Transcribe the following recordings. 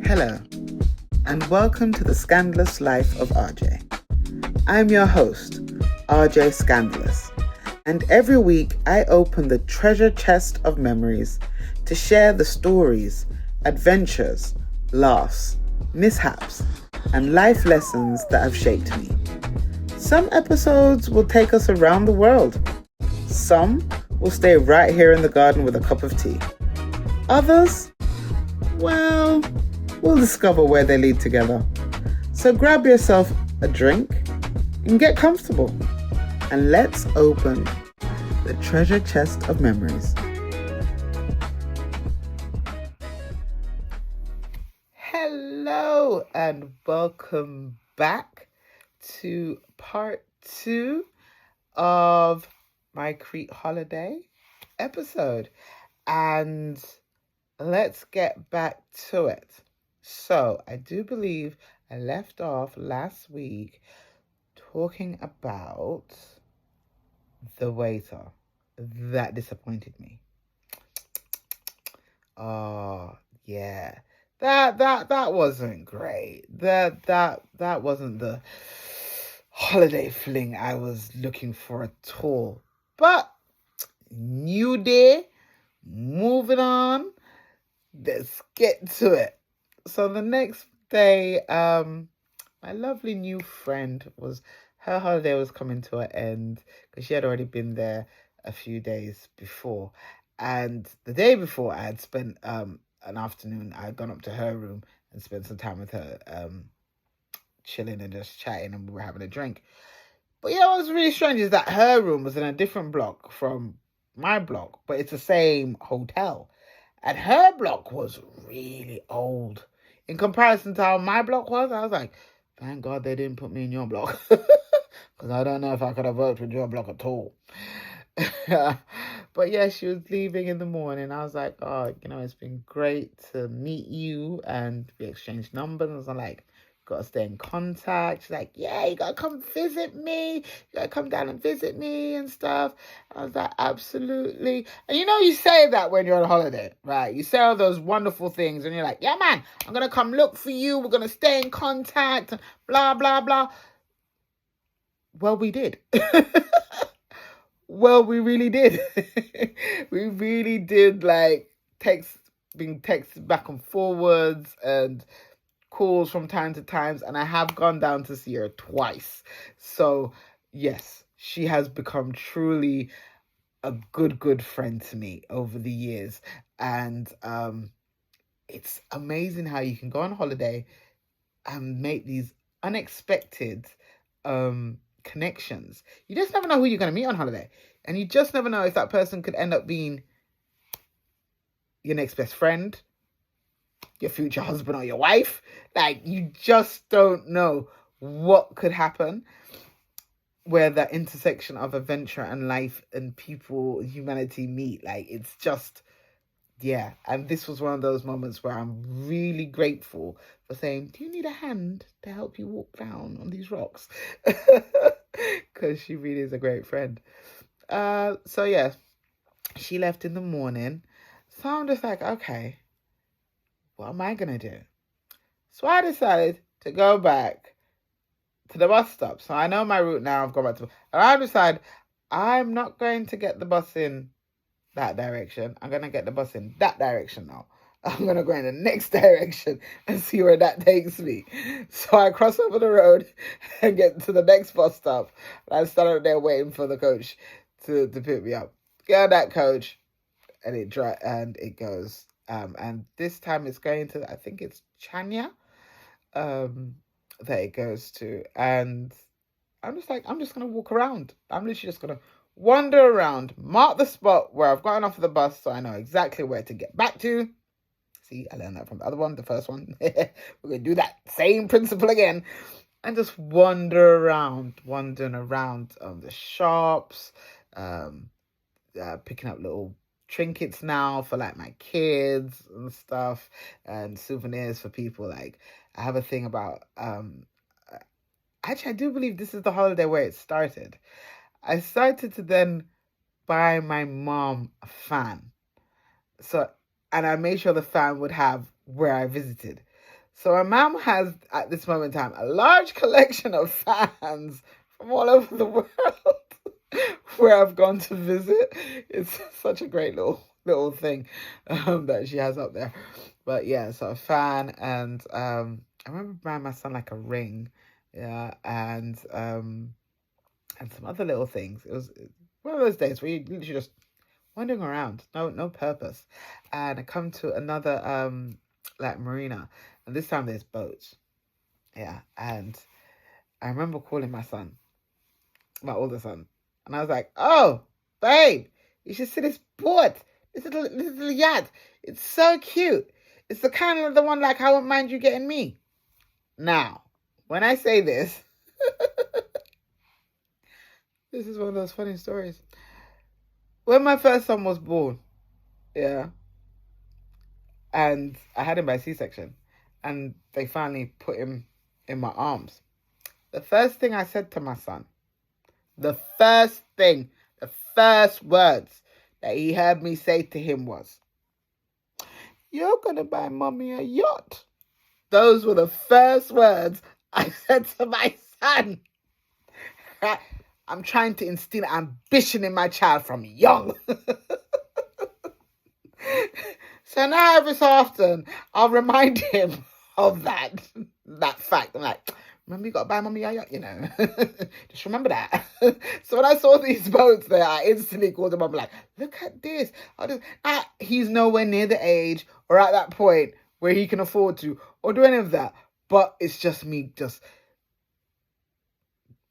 Hello, and welcome to the Scandalous Life of RJ. I'm your host, RJ Scandalous, and every week I open the treasure chest of memories to share the stories, adventures, laughs, mishaps, and life lessons that have shaped me. Some episodes will take us around the world. Some will stay right here in the garden with a cup of tea. Others, well, we'll discover where they lead together. So grab yourself a drink and get comfortable. And let's open the treasure chest of memories. Hello and welcome back to part 2 of my Crete holiday episode. And let's get back to it. So, I do believe I left off last week talking about the waiter that disappointed me. Oh, yeah. That wasn't great. That wasn't the holiday fling I was looking for at all. But new day, moving on. Let's get to it. So the next day, my lovely new friend her holiday was coming to an end because she had already been there a few days before. And the day before, I had spent an afternoon. I had gone up to her room and spent some time with her, chilling and just chatting, and we were having a drink. But what was really strange is that her room was in a different block from my block, but it's the same hotel. And her block was really old. In comparison to how my block was, I was like, thank God they didn't put me in your block. Because I don't know if I could have worked with your block at all. But yeah, she was leaving in the morning. I was like, oh, it's been great to meet you. And we exchanged numbers. And I was like, gotta stay in contact. She's like, yeah, you gotta come visit me. You gotta come down and visit me and stuff. I was like, absolutely. And you say that when you're on holiday, right? You say all those wonderful things and you're like, yeah, man, I'm gonna come look for you. We're gonna stay in contact, blah, blah, blah. Well, we did. Well, we really did. We really did, being texted back and forwards and calls from time to time, and I have gone down to see her twice. So yes, she has become truly a good friend to me over the years. And it's amazing how you can go on holiday and make these unexpected connections. You just never know who you're going to meet on holiday, and you just never know if that person could end up being your next best friend, your future husband or your wife. Like, you just don't know what could happen where that intersection of adventure and life and people, humanity meet. Like, it's just, yeah. And this was one of those moments where I'm really grateful for saying, do you need a hand to help you walk down on these rocks? Because she really is a great friend. So yeah, she left in the morning. So I'm just like, okay, what am I going to do? So I decided to go back to the bus stop. So I know my route now. I've gone back to... And I decided I'm not going to get the bus in that direction. I'm going to get the bus in that direction now. I'm going to go in the next direction and see where that takes me. So I cross over the road and get to the next bus stop. And I started there waiting for the coach to pick me up. Get on that coach, and it goes. And this time it's going to, I think it's Chania, that it goes to. And I'm just like, I'm just going to walk around. I'm literally just going to wander around, mark the spot where I've gotten off of the bus so I know exactly where to get back to. See, I learned that from the other one, the first one. We're going to do that same principle again. And just wandering around the shops, picking up little trinkets now for like my kids and stuff, and souvenirs for people. Like, I have a thing about actually I do believe this is the holiday where it started. I started to then buy my mom a fan. So, and I made sure the fan would have where I visited. So my mom has, at this moment in time, a large collection of fans from all over the world where I've gone to visit. It's such a great little thing that she has up there. But yeah, so a fan, and I remember buying my son like a ring, yeah, and some other little things. It was one of those days where you literally just wandering around, no purpose. And I come to another like marina, and this time there's boats. Yeah, and I remember calling my son, my older son, and I was like, "Oh, babe, you should see this boat, this little yacht. It's so cute. It's the kind of the one like I wouldn't mind you getting me." Now, when I say this, this is one of those funny stories. When my first son was born, yeah, and I had him by C-section, and they finally put him in my arms. The first thing I said to my son, the first words that he heard me say to him was, "You're gonna buy mommy a yacht." Those were the first words I said to my son. I'm trying to instill ambition in my child from young. So now every so often, I'll remind him of that fact. I'm like, remember you got to buy mommy a yacht, you know. Just remember that. So when I saw these boats there, I instantly called him up like, look at this. He's nowhere near the age or at that point where he can afford to or do any of that. But it's just me just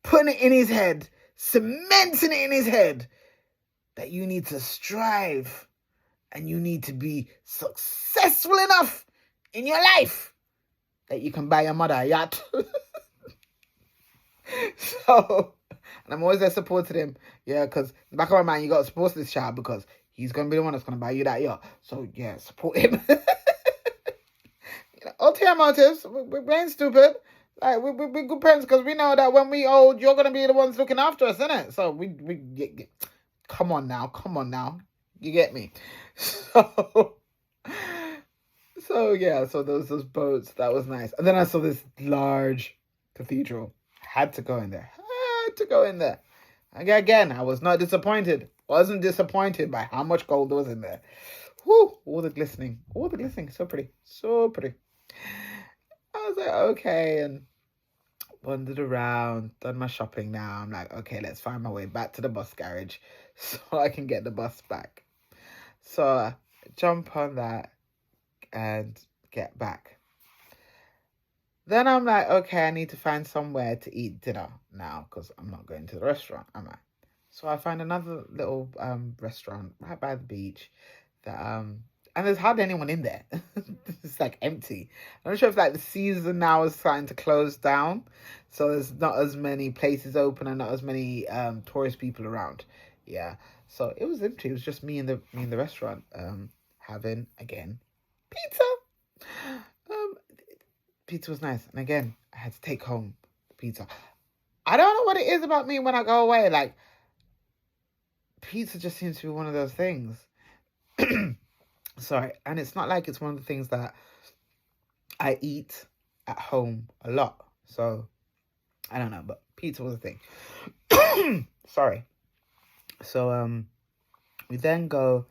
putting it in his head, cementing it in his head that you need to strive and you need to be successful enough in your life that you can buy your mother a yacht. So, and I'm always there supporting him. Yeah, because back of my mind, you got to support this child because he's going to be the one that's going to buy you that yacht. So, yeah, support him. Ulterior motives. We ain't stupid. Like, we're good parents because we know that when we old, you're going to be the ones looking after us, innit? So, come on now. You get me? So yeah, so those boats, that was nice. And then I saw this large cathedral. Had to go in there. Again, I was not disappointed. Wasn't disappointed by how much gold was in there. Whoo, all the glistening. So pretty. I was like, okay, and wandered around, done my shopping now. I'm like, okay, let's find my way back to the bus garage so I can get the bus back. So I jump on that and get back. Then I'm like, okay, I need to find somewhere to eat dinner now because I'm not going to the restaurant, am I? So I find another little restaurant right by the beach that and there's hardly anyone in there. It's like empty. I'm not sure if like the season now is starting to close down, so there's not as many places open and not as many tourist people around. Yeah, so it was empty. It was just me in the restaurant having again pizza. Pizza was nice, and again I had to take home the pizza. I don't know what it is about me when I go away. Like pizza just seems to be one of those things. Sorry, and it's not like it's one of the things that I eat at home a lot. So I don't know, but pizza was a thing. Sorry. So we then go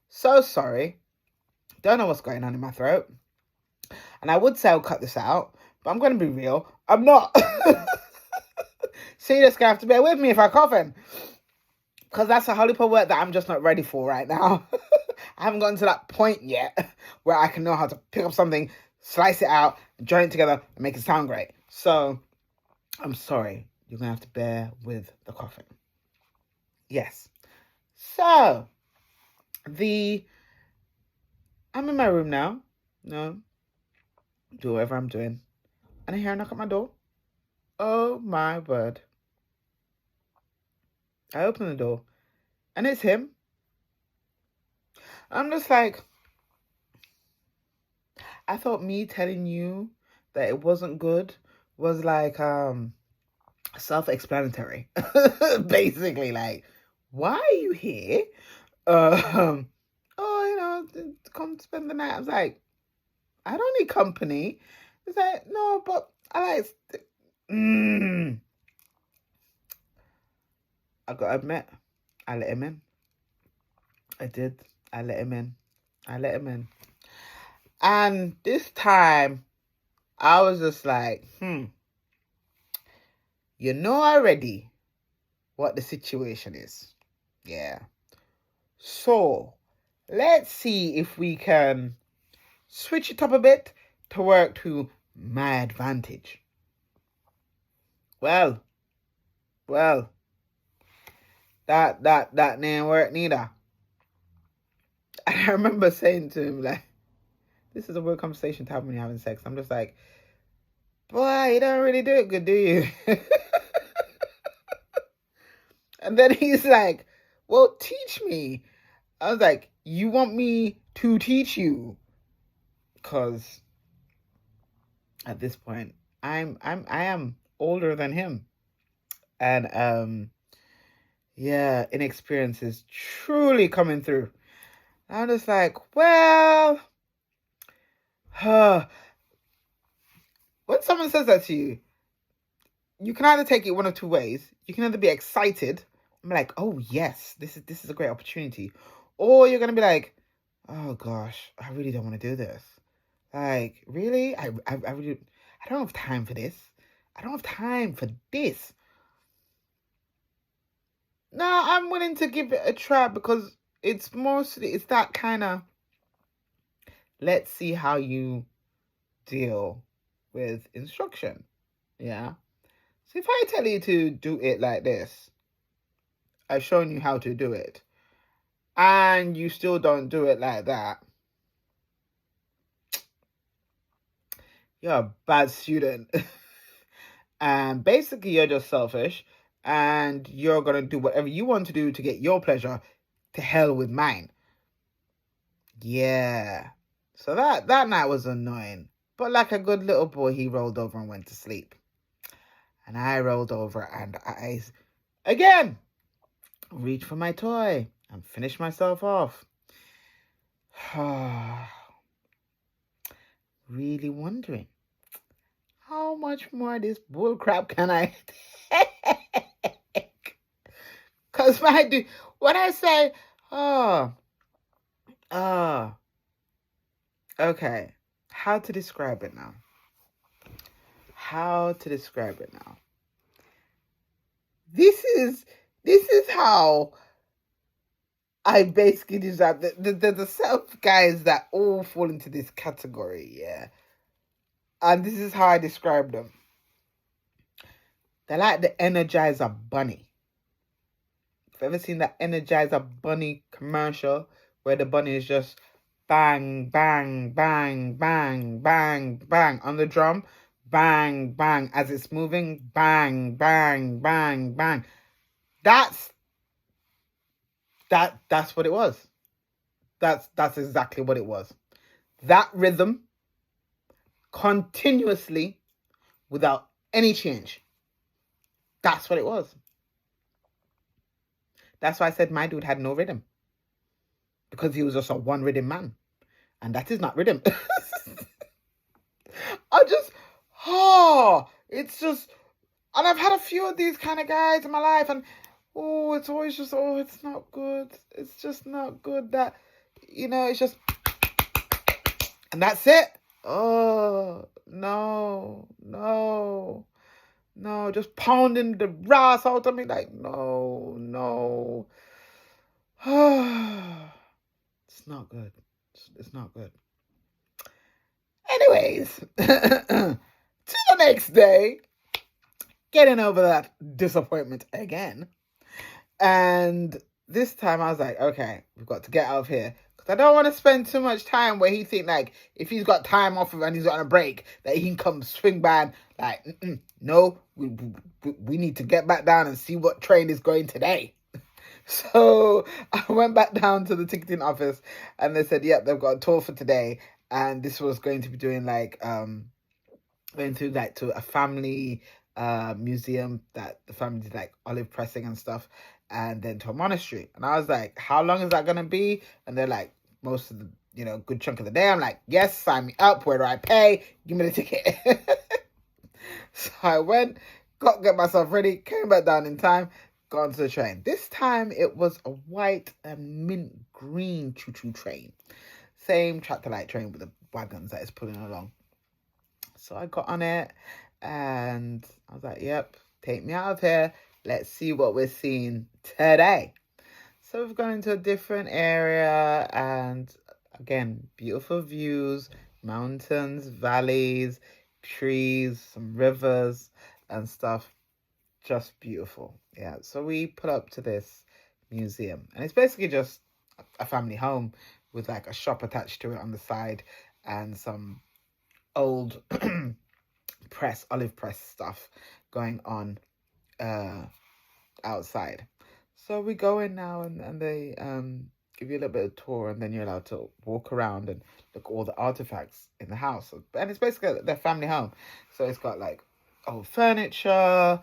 so sorry. Don't know what's going on in my throat. And I would say I'll cut this out, but I'm going to be real. I'm not. See, this guy have to bear with me if I cough in. Because that's a whole heap of work that I'm just not ready for right now. I haven't gotten to that point yet where I can know how to pick up something, slice it out, join it together, and make it sound great. So, I'm sorry. You're going to have to bear with the coughing. Yes. So, I'm in my room now. No. Do whatever I'm doing. And I hear a knock at my door. Oh, my word. I open the door. And it's him. I'm just like, I thought me telling you that it wasn't good was like self-explanatory. Basically, like, why are you here? Oh, come spend the night. I was like, I don't need company. He's like, no, but I like. I got to admit, I let him in. I did. I let him in. And this time, I was just like, you know already what the situation is. Yeah. So, let's see if we can switch it up a bit to work to my advantage. Well, that didn't work neither. And I remember saying to him, like, this is a weird conversation to have when you're having sex. I'm just like, boy, you don't really do it good, do you? And then he's like, well, teach me. I was like, you want me to teach you? Because at this point, I am older than him. And yeah, inexperience is truly coming through. I'm just like, well, when someone says that to you, you can either take it one of two ways. You can either be excited, I'm like, oh yes, this is a great opportunity, or you're gonna be like, oh gosh, I really don't want to do this. Like, really, I really, I don't have time for this. I don't have time for this. No, I'm willing to give it a try because it's that kind of, let's see how you deal with instruction. Yeah. So if I tell you to do it like this, I've shown you how to do it, and you still don't do it like that, you're a bad student. And basically you're just selfish, and you're going to do whatever you want to do to get your pleasure. To hell with mine. Yeah. So that night was annoying. But like a good little boy, he rolled over and went to sleep. And I rolled over and I, again, reached for my toy and finished myself off. Really wondering, how much more of this bullcrap can I take? Because when I say, okay, how to describe it now? This is how I basically describe the self guys that all fall into this category, yeah. And this is how I describe them. They're like the Energizer Bunny. Have you ever seen that Energizer Bunny commercial where the bunny is just bang, bang, bang, bang, bang, bang on the drum? Bang, bang, as it's moving, bang, bang, bang, bang. That's what it was. That's exactly what it was. That rhythm, continuously, without any change. That's what it was. That's why I said my dude had no rhythm. Because he was just a one rhythm man. And that is not rhythm. It's just, and I've had a few of these kind of guys in my life, and it's always just, it's not good. It's just not good that, it's just, and that's it. Oh, no, just pounding the brass out of me, like, no. It's not good. It's not good. Anyways, to the next day, getting over that disappointment again. And this time I was like, okay, we've got to get out of here. Because I don't want to spend too much time where he think like, if he's got time off and he's on a break, that he can come swing by and like, no, we need to get back down and see what train is going today. So I went back down to the ticketing office and they said, yep, they've got a tour for today. And this was going to be doing like, going to like to a family museum that the family did like olive pressing and stuff, and then to a monastery. And I was like, how long is that gonna be? And they're like, most of the good chunk of the day. I'm like, yes, sign me up. Where do I pay? Give me the ticket. So I went, get myself ready, came back down in time, got onto the train. This time it was a white and mint green choo-choo train. Same tractor light train with the wagons that is pulling along. So I got on it and I was like, yep, take me out of here. Let's see what we're seeing today. So we've gone into a different area and again, beautiful views, mountains, valleys, trees, some rivers and stuff. Just beautiful. Yeah. So we put up to this museum and it's basically just a family home with like a shop attached to it on the side and some old olive press stuff going on outside. So we go in now and they give you a little bit of tour and then you're allowed to walk around and look at all the artifacts in the house. And it's basically their family home. So it's got like old furniture,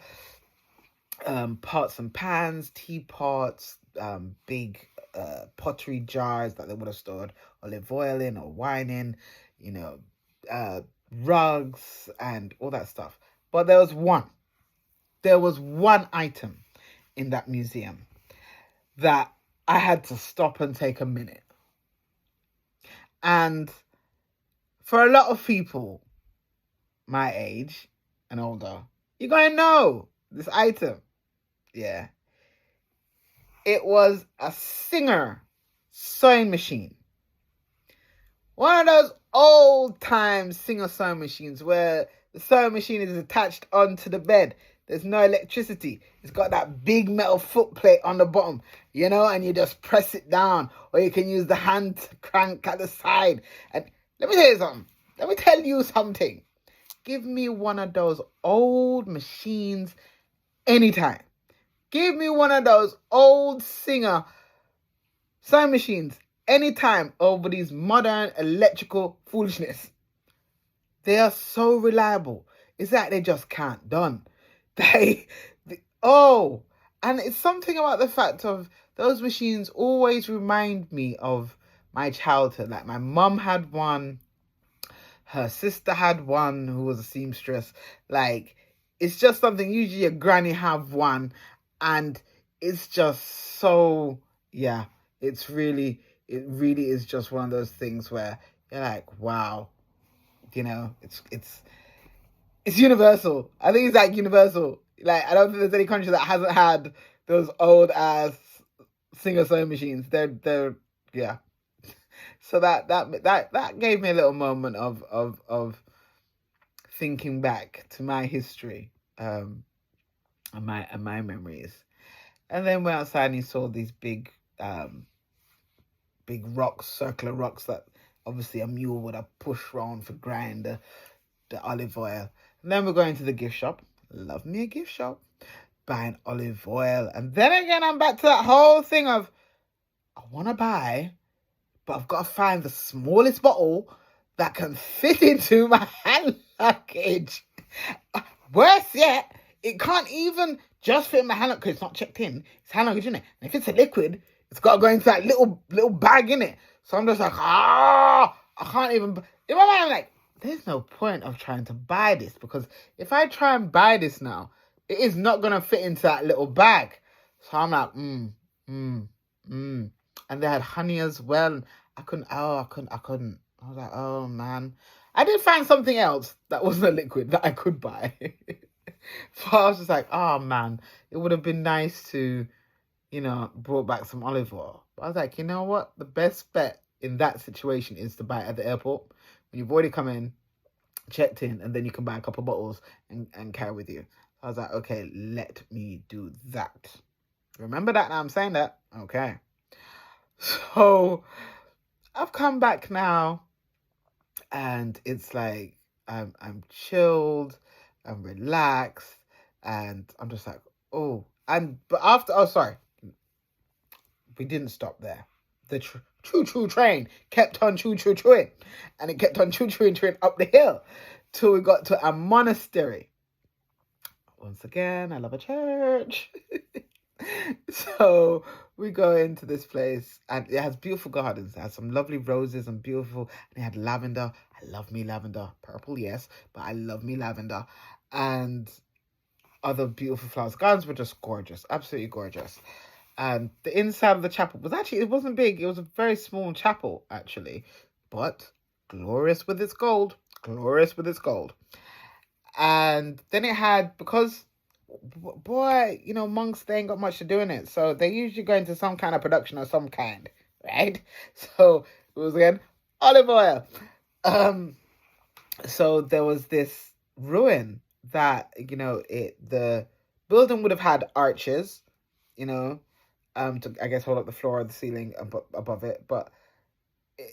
pots and pans, teapots, big pottery jars that they would have stored olive oil in or wine in, rugs and all that stuff. But there was one item in that museum that I had to stop and take a minute. And for a lot of people my age and older, you're going to know this item. Yeah. It was a Singer sewing machine. One of those old-time Singer sewing machines where the sewing machine is attached onto the bed. There's no electricity. It's got that big metal foot plate on the bottom, and you just press it down. Or you can use the hand crank at the side. And let me tell you something. Give me one of those old machines anytime. Give me one of those old Singer sewing machines anytime over these modern electrical foolishness. They are so reliable. It's like they just can't done. And it's something about the fact of those machines always remind me of my childhood. Like my mum had one, her sister had one who was a seamstress. Like it's just something, usually your granny have one and it's just so, yeah, it really is just one of those things where you're like, wow, it's universal. I think it's like universal. Like I don't think there's any country that hasn't had those old ass Singer sewing machines. They're yeah. So that gave me a little moment of thinking back to my history, and my memories. And then went outside and you saw these big rocks, circular rocks that obviously a mule would have pushed around for grind the olive oil. And then we're going to the gift shop. Love me a gift shop. Buying olive oil. And then again, I'm back to that whole thing of, I want to buy, but I've got to find the smallest bottle that can fit into my hand luggage. Worse yet, it can't even just fit in my hand luggage because it's not checked in. It's hand luggage, isn't it? And if it's a liquid, it's got to go into that little bag, in it. So I'm just like, I can't even. In my mind, I'm like, there's no point of trying to buy this because if I try and buy this now, it is not going to fit into that little bag. So I'm like, And they had honey as well. I couldn't. I was like, oh man. I did find something else that wasn't a liquid that I could buy. But I was just like, oh man, it would have been nice to, brought back some olive oil. But I was like, you know what? The best bet in that situation is to buy it at the airport. When you've already come in, checked in, and then you can buy a couple of bottles and carry with you. I was like, okay, let me do that. Remember that now I'm saying that? Okay. So I've come back now and it's like I'm chilled, I'm relaxed, and I'm just like, sorry. We didn't stop there. The choo-choo train kept on choo-choo-chooing. And it kept on choo-chooing up the hill till we got to a monastery. once again, I love a church. So we go into this place and it has beautiful gardens. It has some lovely roses and beautiful, and it had lavender. I love me lavender. Purple, yes, but I love me lavender. And other beautiful flowers. Gardens were just gorgeous, absolutely gorgeous. And the inside of the chapel was actually, it wasn't big. It was a very small chapel, actually, but glorious with its gold. Glorious with its gold. And then it had, because boy, monks, they ain't got much to do in it, so they usually go into some kind of production of some kind, right? So it was again olive oil. So there was this ruin that the building would have had arches, to, I guess, hold up the floor or the ceiling above it, but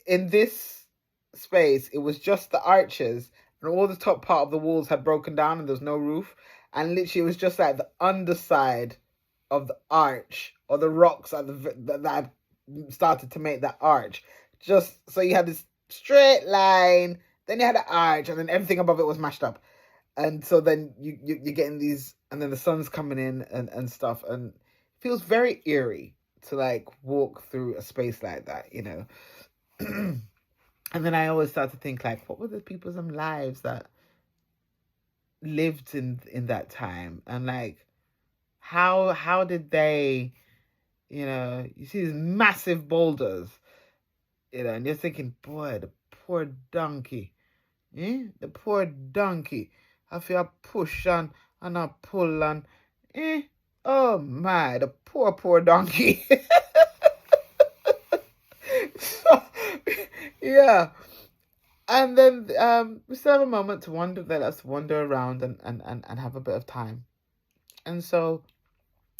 in this space it was just the arches, and all the top part of the walls had broken down and there's no roof, and literally it was just like the underside of the arch or the rocks that had started to make that arch. Just so you had this straight line, then you had an arch, and then everything above it was mashed up. And so then you're getting these, and then the sun's coming in and stuff, and it feels very eerie to like walk through a space like that. And then I always start to think, like, what were the people's lives that lived in that time, and like how did they, you see these massive boulders, and you're thinking, boy, the poor donkey, the poor donkey, I feel push and I pull and oh my, the poor donkey. So, yeah. And then we still have a moment to wander. Let us wander around and have a bit of time. And so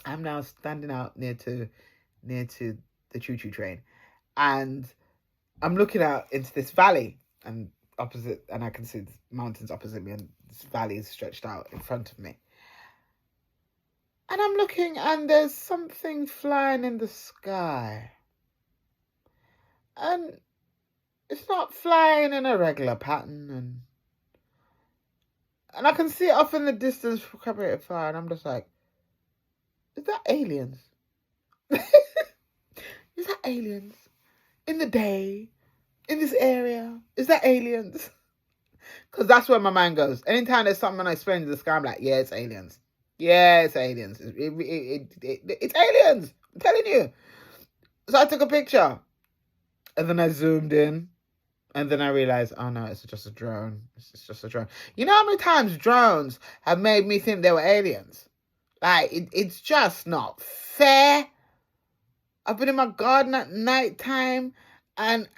I'm now standing out near to the choo-choo train, and I'm looking out into this valley, and I can see the mountains opposite me, and this valley is stretched out in front of me. And I'm looking, and there's something flying in the sky, and it's not flying in a regular pattern, and I can see it off in the distance from quite far, and I'm just like, is that aliens? Is that aliens? In the day? In this area? Is that aliens? Because that's where my mind goes. Anytime there's something I explain in the sky, I'm like, yeah, it's aliens. Yeah, it's aliens. It's aliens. I'm telling you. So I took a picture. And then I zoomed in. And then I realized, oh no, it's just a drone. It's just a drone. You know how many times drones have made me think they were aliens? Like, it's just not fair. I've been in my garden at night time and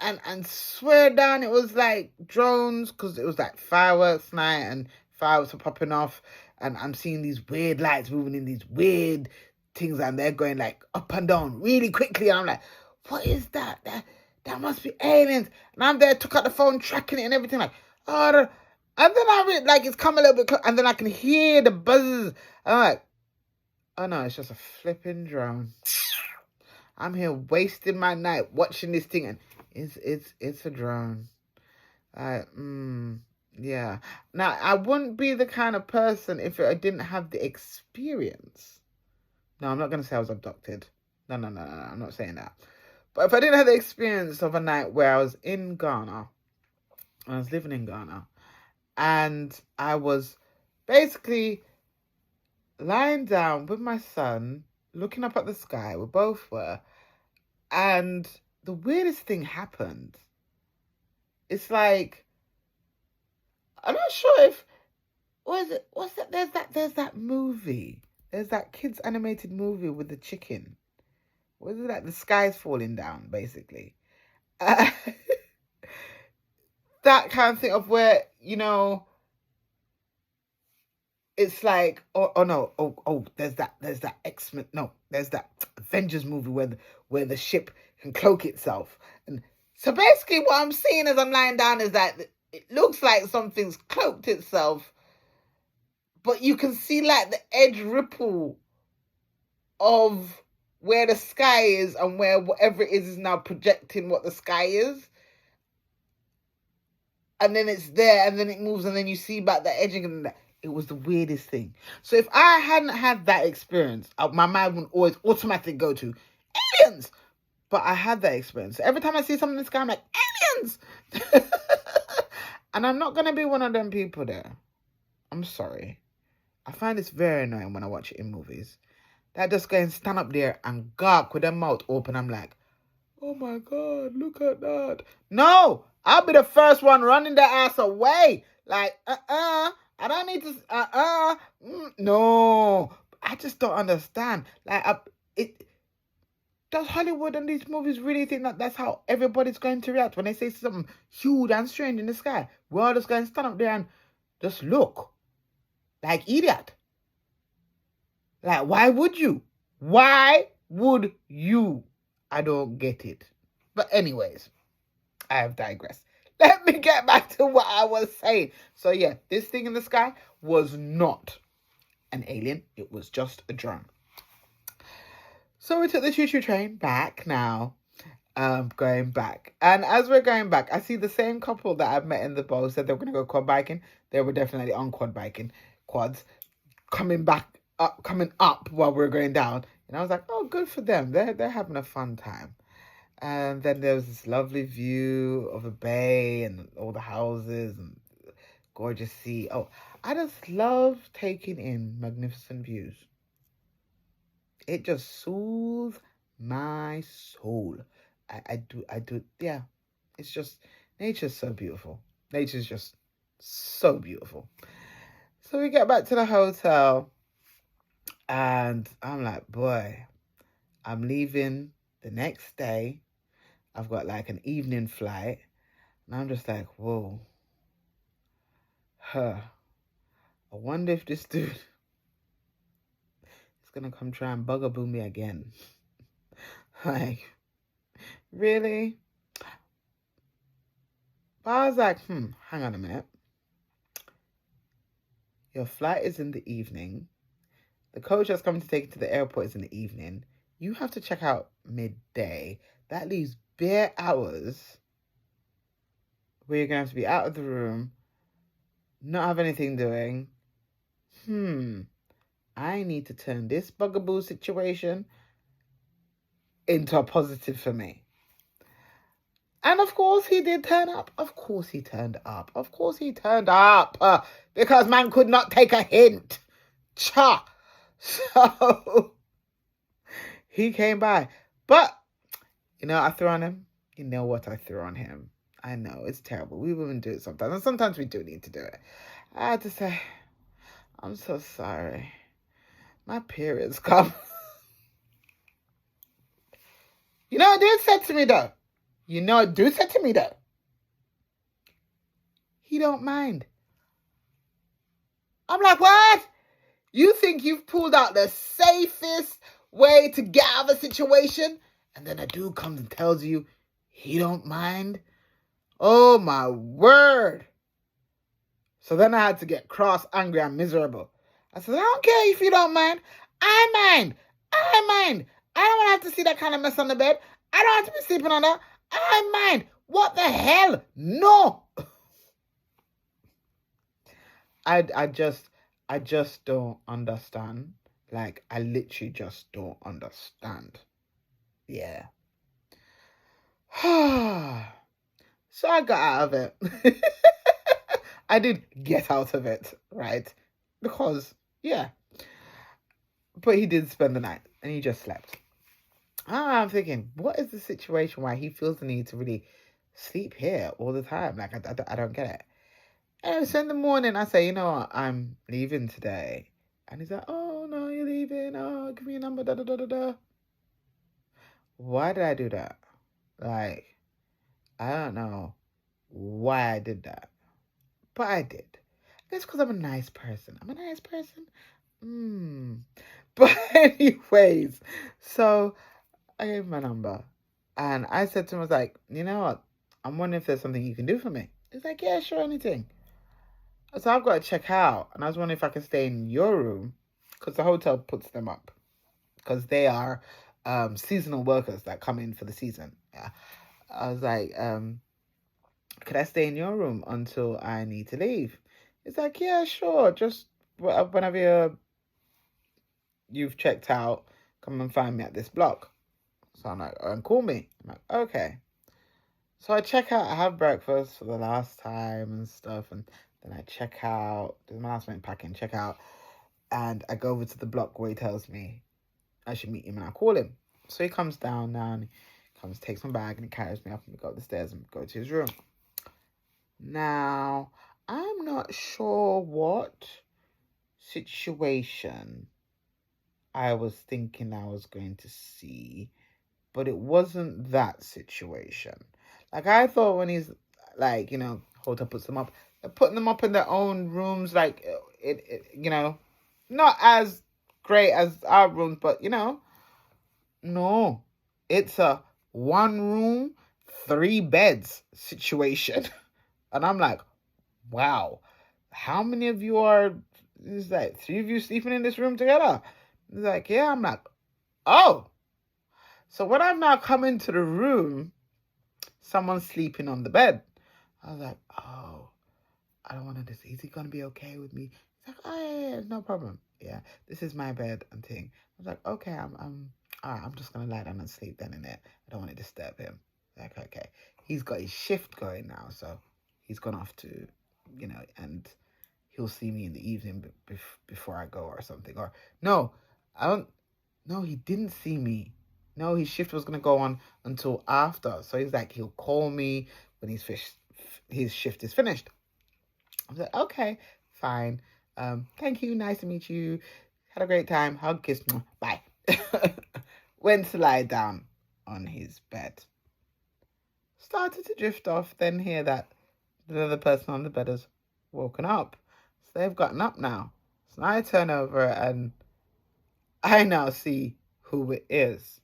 swear down it was like drones, because it was like fireworks night and fireworks were popping off, and I'm seeing these weird lights moving in these weird things, and they're going like up and down really quickly, and I'm like, what is that? That must be aliens. And I'm there, took out the phone, tracking it and everything, like, oh, and then like it's come a little bit close, and then I can hear the buzzes. I'm like, oh no, it's just a flipping drone. I'm here wasting my night watching this thing, and it's a drone. Yeah. Now, I wouldn't be the kind of person if I didn't have the experience. No, I'm not going to say I was abducted. No, I'm not saying that. But if I didn't have the experience of a night where I was in Ghana, I was living in Ghana, and I was basically lying down with my son, looking up at the sky, we both were, and the weirdest thing happened. It's like, I'm not sure if, what's that, there's that movie, there's that kids animated movie with the chicken. Was it like the sky's falling down, basically? That kind of thing of where, it's like, there's that X-Men, no, there's that Avengers movie where the ship can cloak itself. And so basically what I'm seeing as I'm lying down is that it looks like something's cloaked itself, but you can see like the edge ripple of where the sky is, and where whatever it is now projecting what the sky is. And then it's there, and then it moves, and then you see back the edging, and It was the weirdest thing. So if I hadn't had that experience, my mind would always automatically go to aliens. But I had that experience. Every time I see something in the sky, I'm like, aliens! And I'm not going to be one of them people there. I'm sorry. I find this very annoying when I watch it in movies. That just go and stand up there and gawk with their mouth open. I'm like, oh my God, look at that. No, I'll be the first one running their ass away. Like, I don't need to, no. I just don't understand. Like, does Hollywood and these movies really think that that's how everybody's going to react when they say something huge and strange in the sky? We're all just going to stand up there and just look like idiot. Like, why would you? Why would you? I don't get it. But anyways, I have digressed. Let me get back to what I was saying. So yeah, this thing in the sky was not an alien. It was just a drone. So we took the choo-choo train back now. Going back. And as we're going back, I see the same couple that I've met in the boat said they were going to go quad biking. They were definitely on quads, coming up while we are going down. And I was like, oh, good for them. They're having a fun time. And then there was this lovely view of a bay and all the houses and gorgeous sea. Oh, I just love taking in magnificent views. It just soothes my soul. I do. Yeah. It's just, nature's so beautiful. Nature's just so beautiful. So we get back to the hotel and I'm like, boy, I'm leaving the next day. I've got like an evening flight. And I'm just like, whoa. I wonder if this dude is going to come try and bugaboo me again. Like, really? But I was like, hang on a minute. Your flight is in the evening. The coach that's coming to take you to the airport is in the evening. You have to check out midday. That leaves bare hours where you're going to have to be out of the room, not have anything doing. I need to turn this bugaboo situation into a positive for me. And of course he did turn up. Of course he turned up. Because man could not take a hint. Cha. So he came by. But, I threw on him. You know what I threw on him. I know, it's terrible. We women do it sometimes. And sometimes we do need to do it. I had to say, I'm so sorry. My period's come. You know what dude said to me though? He don't mind. I'm like, what? You think you've pulled out the safest way to get out of a situation? And then a dude comes and tells you he don't mind? Oh my word. So then I had to get cross, angry, and miserable. I said, I don't care if you don't mind. I mind. I don't want to have to see that kind of mess on the bed. I don't have to be sleeping on that. I mind. What the hell? No. I just don't understand. Like, I literally just don't understand. Yeah. So I got out of it. I did get out of it, right? Because, yeah. But he did spend the night and he just slept. I'm thinking, what is the situation why he feels the need to really sleep here all the time? Like, I don't get it. And so in the morning, I say, you know what, I'm leaving today. And he's like, oh, no, you're leaving. Oh, give me a number, da-da-da-da-da. Why did I do that? Like, I don't know why I did that. But I did. That's because I'm a nice person. But anyways, so I gave him my number. And I said to him, I was like, you know what? I'm wondering if there's something you can do for me. He's like, yeah, sure, anything. So I've got to check out. And I was wondering if I could stay in your room. Because the hotel puts them up. Because they are seasonal workers that come in for the season. Yeah. I was like, could I stay in your room until I need to leave? He's like, yeah, sure. Just whenever you've checked out, come and find me at this block. So I'm like, and call me. I'm like, okay. So I check out, I have breakfast for the last time and stuff, and then I check out, do my last minute packing, check out, and I go over to the block where he tells me I should meet him, and I call him. So he comes down now, and he comes, takes my bag, and he carries me up, and we go up the stairs and go to his room. Now, I'm not sure what situation I was thinking I was going to see, but it wasn't that situation. Like, I thought when he's, like, Hotel puts them up, they're putting them up in their own rooms, like, not as great as our rooms, but, no. It's a 1 room, 3 beds situation. And I'm like, wow, how many of you are, it's like 3 of you sleeping in this room together? He's like, yeah. I'm like, oh. So when I've now come into the room, someone's sleeping on the bed. I was like, oh, I don't want to, is he going to be okay with me? He's like, oh, yeah, no problem. Yeah, this is my bed and thing. I was like, okay, I'm just going to lie down and sleep then in it. I don't want to disturb him. Like, okay. He's got his shift going now, so he's gone off to, and he'll see me in the evening before I go or something. Or, no, he didn't see me. No, his shift was going to go on until after. So he's like, he'll call me when his shift is finished. I was like, okay, fine. Thank you. Nice to meet you. Had a great time. Hug, kiss. Bye. Went to lie down on his bed. Started to drift off. Then hear that the other person on the bed has woken up. So they've gotten up now. So now I turn over and I now see who it is.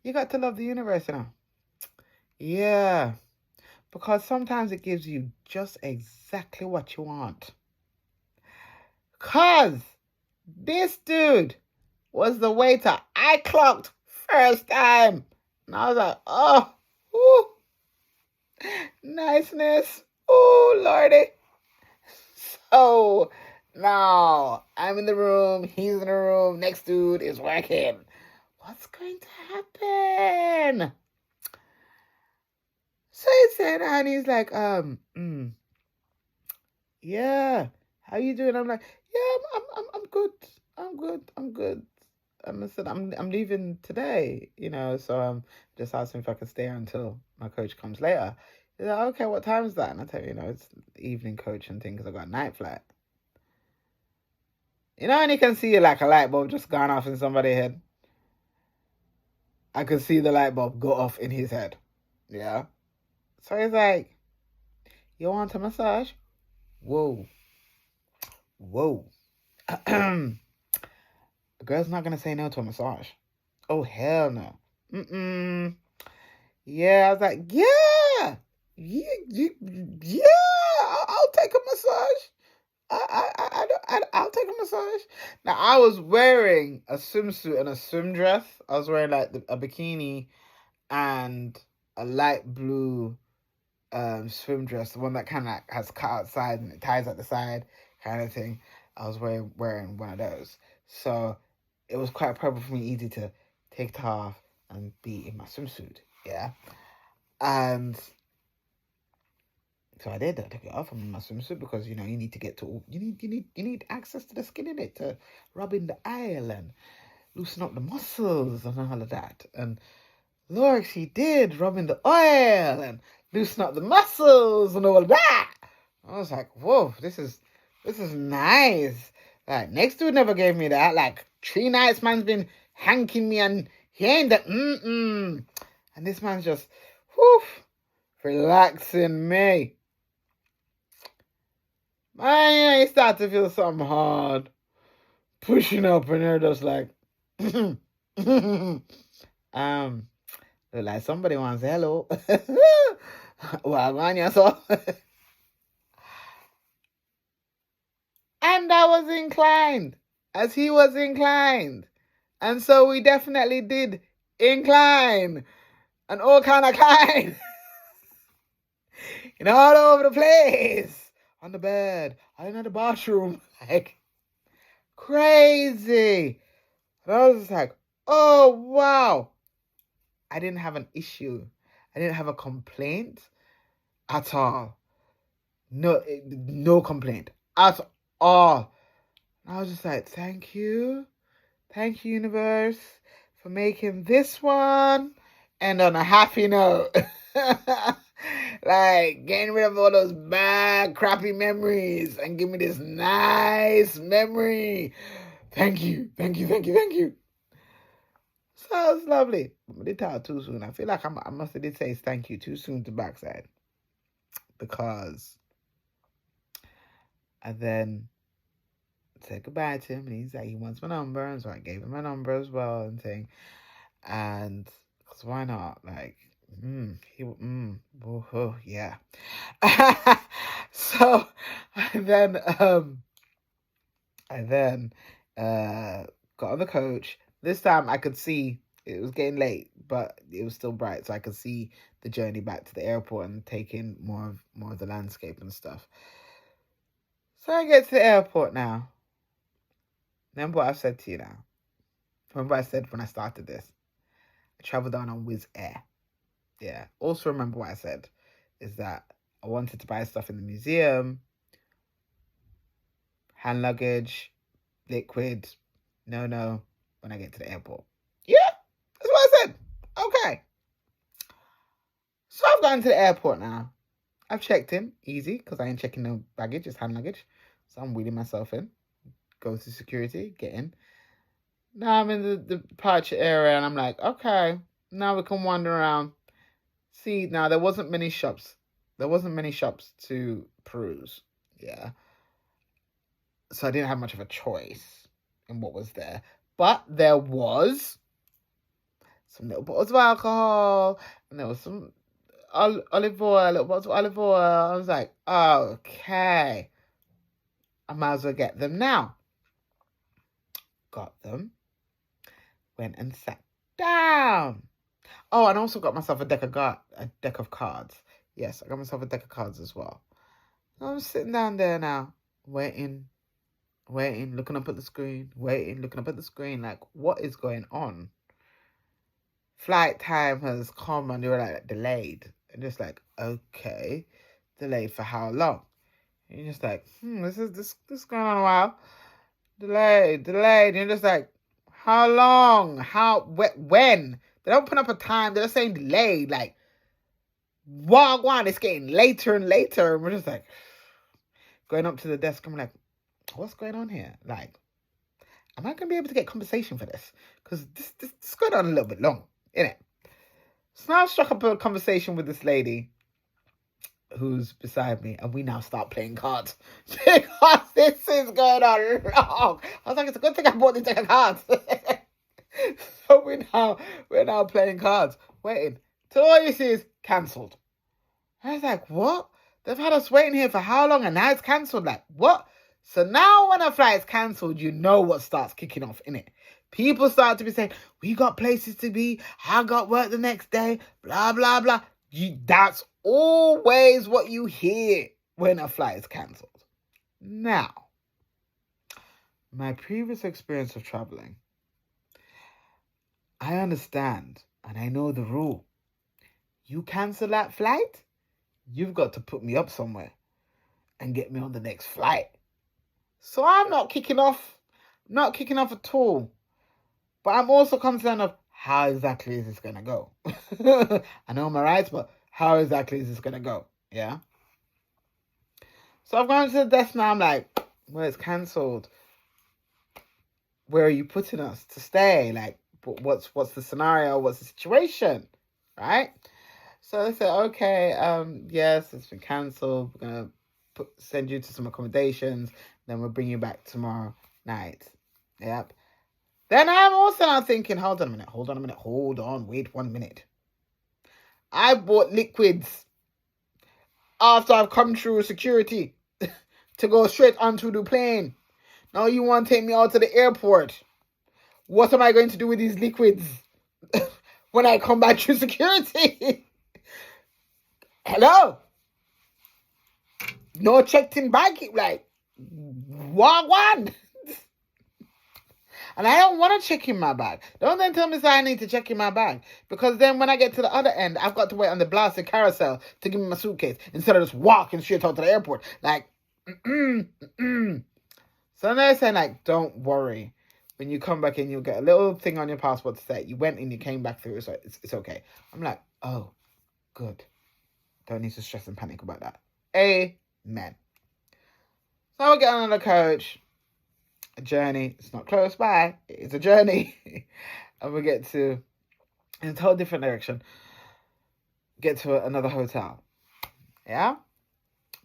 You got to love the universe, Yeah, because sometimes it gives you just exactly what you want. Cause this dude was the waiter I clocked first time. And I was like, oh, ooh, niceness. Oh, Lordy. So now I'm in the room, he's in the room, next dude is working. What's going to happen? So he said, and he's like, yeah, how you doing? I'm like, yeah, I'm good. I'm good. And I said, I'm leaving today, so I'm just asking if I can stay until my coach comes later. He's like, okay, what time is that? And I tell you, it's evening coach and thing because I got a night flight. And you can see like a light bulb just gone off in somebody's head. I could see the light bulb go off in his head. Yeah. So he's like, you want a massage? Whoa. The girl's not going to say no to a massage. Oh, hell no. Yeah, I was like, yeah, I'll take a massage. I'll take a massage. Now, I was wearing a swimsuit and a swim dress. I was wearing like a bikini and a light blue swim dress, the one that kind of like has cut outside and it ties at the side kind of thing. I was wearing one of those. So it was quite appropriate for me, easy to take it off and be in my swimsuit. Yeah. And so I did. I took it off. I'm in my swimsuit because you need to get to you need access to the skin in it to rub in the oil and loosen up the muscles and all of that. And Lord, she did rub in the oil and loosen up the muscles and all of that. I was like, whoa, this is nice. Like, next dude never gave me that. Like, 3 nights man's been hanking me and he ain't that and this man's just relaxing me. Man, you start to feel something hard. Pushing up and you're just like like somebody wants hello. Well, on yourself. And I was inclined as he was inclined. And so we definitely did incline. And all kind of kind. and all over the place, on the bed, in the bathroom, like crazy. And I was just like, oh wow. I didn't have an issue. I didn't have a complaint at all. No complaint at all. I was just like, thank you, universe, for making this one and on a happy note. Like getting rid of all those bad, crappy memories and give me this nice memory. Thank you. So it's lovely. I did tell too soon. I feel like I must have did say thank you too soon to backside, because I then said goodbye to him, and he's like, he wants my number, and so I gave him my number as well, and thing. And because why not? Like, yeah. So I then got on the coach. This time I could see it was getting late, but it was still bright, so I could see the journey back to the airport and take in more of the landscape and stuff. So I get to the airport now. Remember what I've said to you now. Remember what I said when I started this. I traveled down on Wizz Air. Yeah. Also remember what I said is that I wanted to buy stuff in the museum. Hand luggage, liquid, no, when I get to the airport. Yeah, that's what I said. Okay. So I've gone to the airport now. I've checked in, easy, because I ain't checking no baggage, it's hand luggage. So I'm wheeling myself in. Go to security, get in. Now I'm in the departure area, and I'm like, okay, now we can wander around. See, now there wasn't many shops. There wasn't many shops to peruse. Yeah. So I didn't have much of a choice in what was there. But there was some little bottles of alcohol, and there was some olive oil, little bottles of olive oil. I was like, okay, I might as well get them now. Got them. Went and sat down. Oh, and I also got myself a deck of cards. Yes, I got myself a deck of cards as well. I'm sitting down there now, waiting, looking up at the screen, like, what is going on? Flight time has come and they were like delayed. And just like, okay, delayed for how long? And you're just like, this is going on a while. Delayed. And you're just like, how long? When? They don't put up a time. They're just saying delayed. Like, wagwan, it's getting later and later. And we're just like, going up to the desk. I'm like, what's going on here? Like, am I going to be able to get compensation for this? Because this is going on a little bit long, isn't it? So now I've struck up a conversation with this lady who's beside me, and we now start playing cards because this is going on wrong. I was like, it's a good thing I bought this deck of cards. So we're now playing cards, waiting. So all you see is cancelled. I was like, what? They've had us waiting here for how long, and now it's cancelled? Like, what? So now when a flight is cancelled, you know what starts kicking off, innit? People start to be saying, we got places to be, I got work the next day, blah, blah, blah. That's always what you hear when a flight is cancelled. Now, my previous experience of traveling, I understand and I know the rule. You cancel that flight, you've got to put me up somewhere and get me on the next flight. So I'm not kicking off at all. But I'm also concerned of how exactly is this going to go? I know my rights, but how exactly is this going to go? Yeah? So I've gone to the desk now. I'm like, well, it's cancelled. Where are you putting us to stay? Like, what's the scenario? What's the situation? Right? So they said, okay, yes, it's been cancelled. We're going to send you to some accommodations. Then we'll bring you back tomorrow night. Yep. Then I'm also now thinking, hold on, wait 1 minute. I bought liquids after I've come through security to go straight onto the plane. Now you want to take me out to the airport. What am I going to do with these liquids when I come back through security? Hello? no checked in bag. Like, one. And I don't want to check in my bag. Don't then tell me that I need to check in my bag. Because then when I get to the other end, I've got to wait on the blasted carousel to give me my suitcase instead of just walking straight out to the airport. Like, So they're saying, like, don't worry. When you come back in, you'll get a little thing on your passport to say you went and you came back through, so it's okay. I'm like, oh, good. Don't need to stress and panic about that. Amen. So we get on the coach. A journey. It's not close by. It's a journey. And we get to, in a total different direction, get to another hotel. Yeah?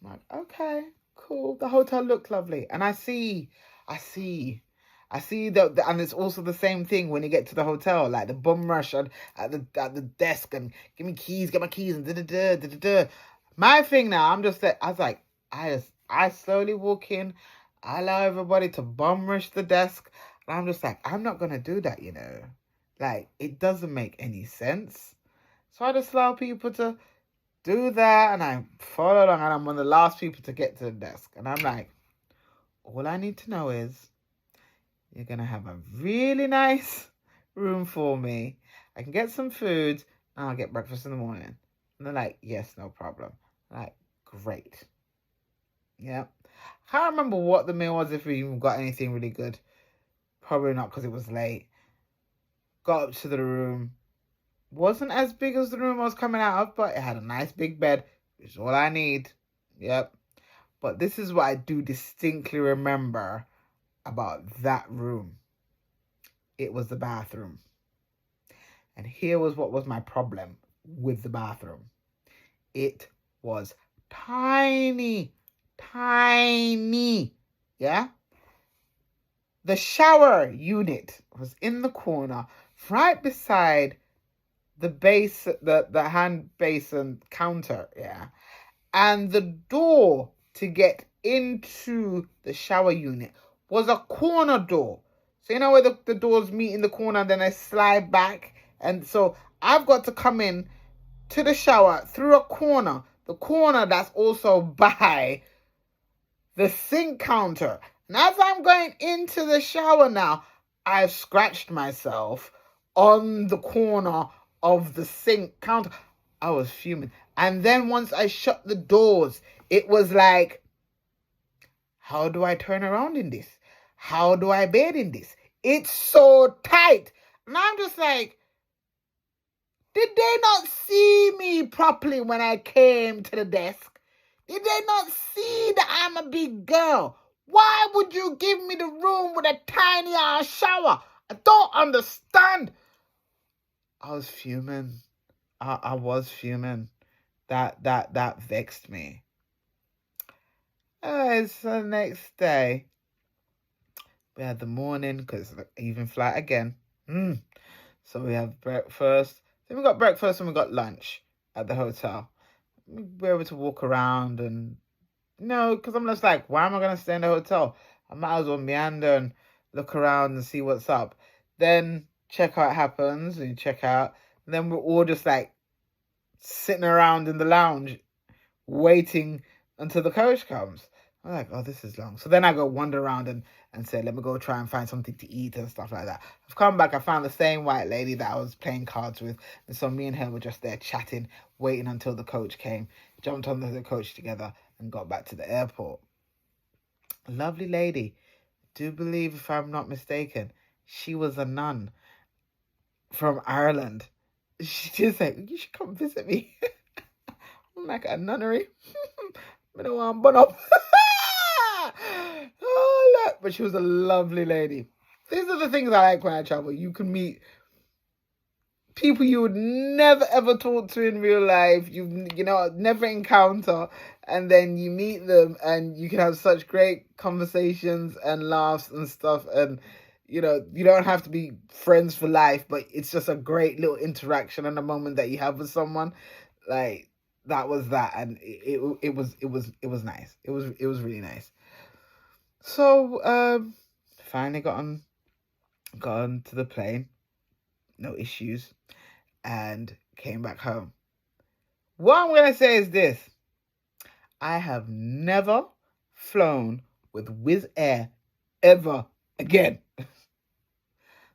I'm like, okay, cool. The hotel looked lovely. And I see that, and it's also the same thing when you get to the hotel, like the bum rush at the desk and give me keys, get my keys, and da. My thing now, I'm just like, I slowly walk in, I allow everybody to bum rush the desk, and I'm just like, I'm not gonna do that, you know, like it doesn't make any sense. So I just allow people to do that, and I follow along, and I'm one of the last people to get to the desk, and I'm like, all I need to know is, you're going to have a really nice room for me. I can get some food and I'll get breakfast in the morning. And they're like, yes, no problem. I'm like, great. Yeah. Can't remember what the meal was, if we even got anything really good. Probably not, because it was late. Got up to the room. Wasn't as big as the room I was coming out of, but it had a nice big bed, which is all I need. Yep. But this is what I do distinctly remember about that room. It was the bathroom. And here was what was my problem with the bathroom. It was tiny. Yeah? The shower unit was in the corner, right beside the base, the hand basin counter, yeah. And the door to get into the shower unit was a corner door. So you know where the doors meet in the corner and then they slide back? And so I've got to come in to the shower through a corner. The corner that's also by the sink counter. And as I'm going into the shower now, I've scratched myself on the corner of the sink counter. I was fuming. And then once I shut the doors, it was like, how do I turn around in this? How do I bathe in this? It's so tight. And I'm just like, did they not see me properly when I came to the desk? Did they not see that I'm a big girl? Why would you give me the room with a tiny ass shower? I don't understand. I was fuming. I was fuming. That vexed me. It's the next day. We had the morning, because it's an even flight again. So we have breakfast. Then we got breakfast and we got lunch at the hotel. We were able to walk around and, because I'm just like, why am I going to stay in the hotel? I might as well meander and look around and see what's up. Then checkout happens and you check out. And then we're all just like sitting around in the lounge waiting until the coach comes. I'm like, oh, this is long. So then I go wander around and say, let me go try and find something to eat and stuff like that. I've come back, I found the same white lady that I was playing cards with. And so me and her were just there chatting, waiting until the coach came. Jumped on the coach together and got back to the airport. A lovely lady. I do believe, if I'm not mistaken, she was a nun from Ireland. She just said, you should come visit me. I'm like, a nunnery? I don't want to burn up. Oh, look. But she was a lovely lady. These are the things I like when I travel. You can meet people you would never ever talk to in real life. Never encounter. And then you meet them and you can have such great conversations and laughs and stuff. And, you don't have to be friends for life, but it's just a great little interaction and a moment that you have with someone. Like, that was that, and it was nice. It was really nice. So finally got on to the plane, no issues, and came back home. What I'm gonna say is this: I have never flown with Wizz Air ever again.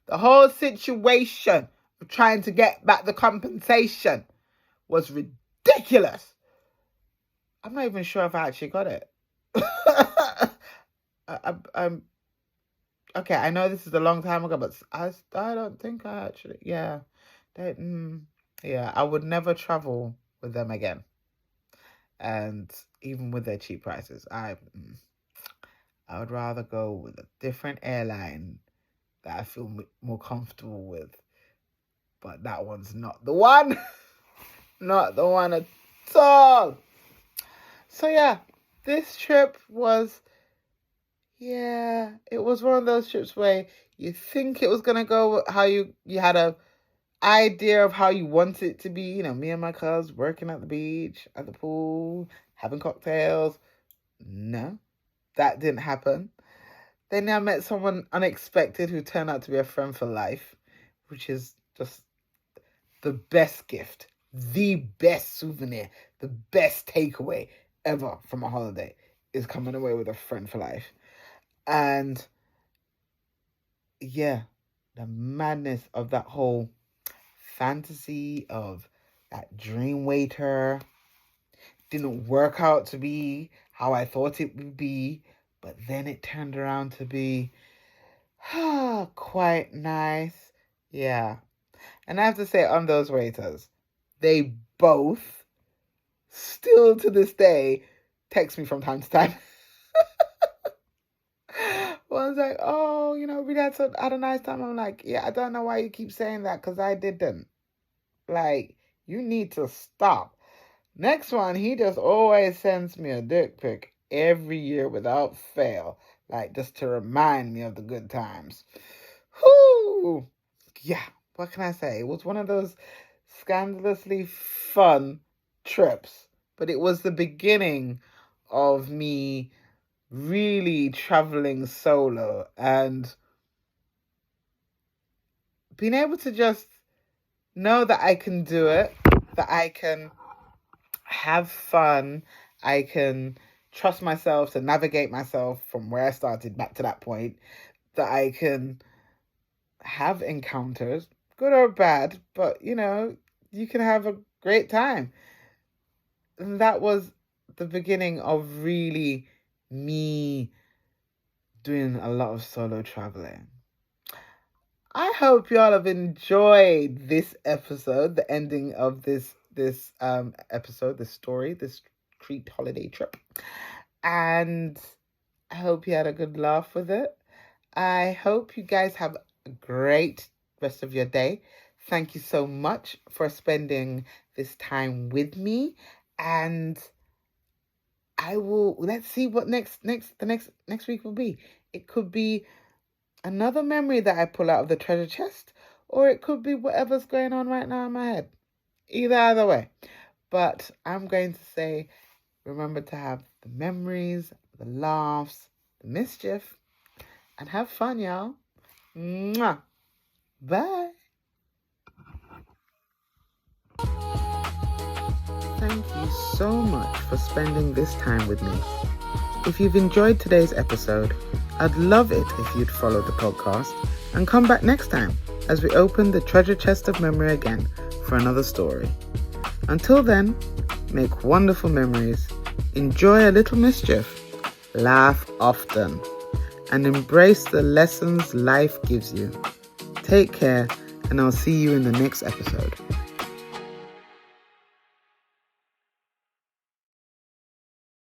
The whole situation of trying to get back the compensation was ridiculous. I'm not even sure if I actually got it. I'm okay. I know this is a long time ago, but I don't think I actually. Yeah, yeah. I would never travel with them again, and even with their cheap prices, I would rather go with a different airline that I feel more comfortable with. But that one's not the one. Not the one at all. So yeah, this trip was, it was one of those trips where you think it was gonna go how you had a idea of how you want it to be. You know, me and my cuz working at the beach, at the pool, having cocktails. No, that didn't happen. Then I met someone unexpected who turned out to be a friend for life, which is just the best gift, the best souvenir, the best takeaway ever from a holiday is coming away with a friend for life. And yeah, the madness of that whole fantasy of that dream waiter didn't work out to be how I thought it would be, but then it turned around to be quite nice. Yeah. And I have to say, on those waiters, they both still to this day text me from time to time. One's like, oh, we had a nice time. I'm like, yeah, I don't know why you keep saying that, because I didn't. Like, you need to stop. Next one, he just always sends me a dick pic every year without fail. Like, just to remind me of the good times. Whoo! Yeah, what can I say? It was one of those scandalously fun trips. But it was the beginning of me really traveling solo and being able to just know that I can do it, that I can have fun, I can trust myself to navigate myself from where I started back to that point, that I can have encounters, good or bad, but you can have a great time. And that was the beginning of really me doing a lot of solo traveling. I hope y'all have enjoyed this episode, the ending of this episode, this story, this Crete holiday trip. And I hope you had a good laugh with it. I hope you guys have a great rest of your day. Thank you so much for spending this time with me. And let's see what next week will be. It could be another memory that I pull out of the treasure chest, or it could be whatever's going on right now in my head. Either way. But I'm going to say, remember to have the memories, the laughs, the mischief, and have fun, y'all. Mwah. Bye. Thank you so much for spending this time with me. If you've enjoyed today's episode, I'd love it if you'd follow the podcast and come back next time as we open the treasure chest of memory again for another story. Until then, make wonderful memories, enjoy a little mischief, laugh often, and embrace the lessons life gives you. Take care, and I'll see you in the next episode.